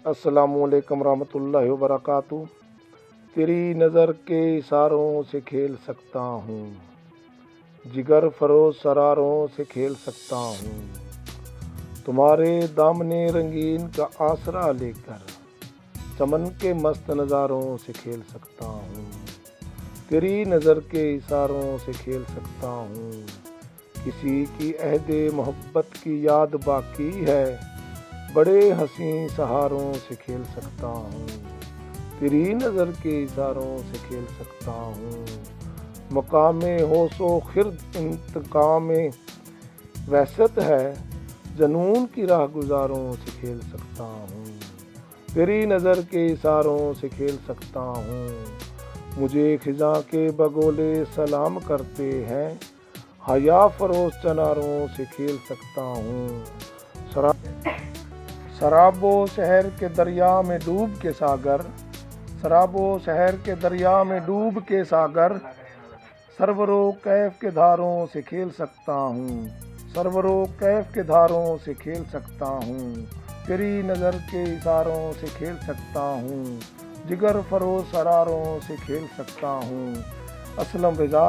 السلام علیکم ورحمۃ اللہ وبرکاتہ۔ تیری نظر کے اشاروں سے کھیل سکتا ہوں، جگر فروز سراروں سے کھیل سکتا ہوں، تمہارے دامن رنگین کا آسرا لے کر چمن کے مست نظاروں سے کھیل سکتا ہوں، تیری نظر کے اشاروں سے کھیل سکتا ہوں۔ کسی کی عہد محبت کی یاد باقی ہے، بڑے حسین سہاروں سے کھیل سکتا ہوں، تیری نظر کے اشاروں سے کھیل سکتا ہوں۔ مقام ہوش و خرد انتقام وحشت ہے، جنون کی راہ گزاروں سے کھیل سکتا ہوں، تیری نظر کے اشاروں سے کھیل سکتا ہوں۔ مجھے خزاں کے بگولے سلام کرتے ہیں، حیا فروز چناروں سے کھیل سکتا ہوں۔ سراب و شہر کے دریا میں ڈوب کے ساگر، سراب و شہر کے دریا میں ڈوب کے ساگر، سرور و کیف کے دھاروں سے کھیل سکتا ہوں، سرور و کیف کے دھاروں سے کھیل سکتا ہوں، تیری نظر کے اشاروں سے کھیل سکتا ہوں، جگر فروز سراروں سے کھیل سکتا ہوں۔ اسلم رضا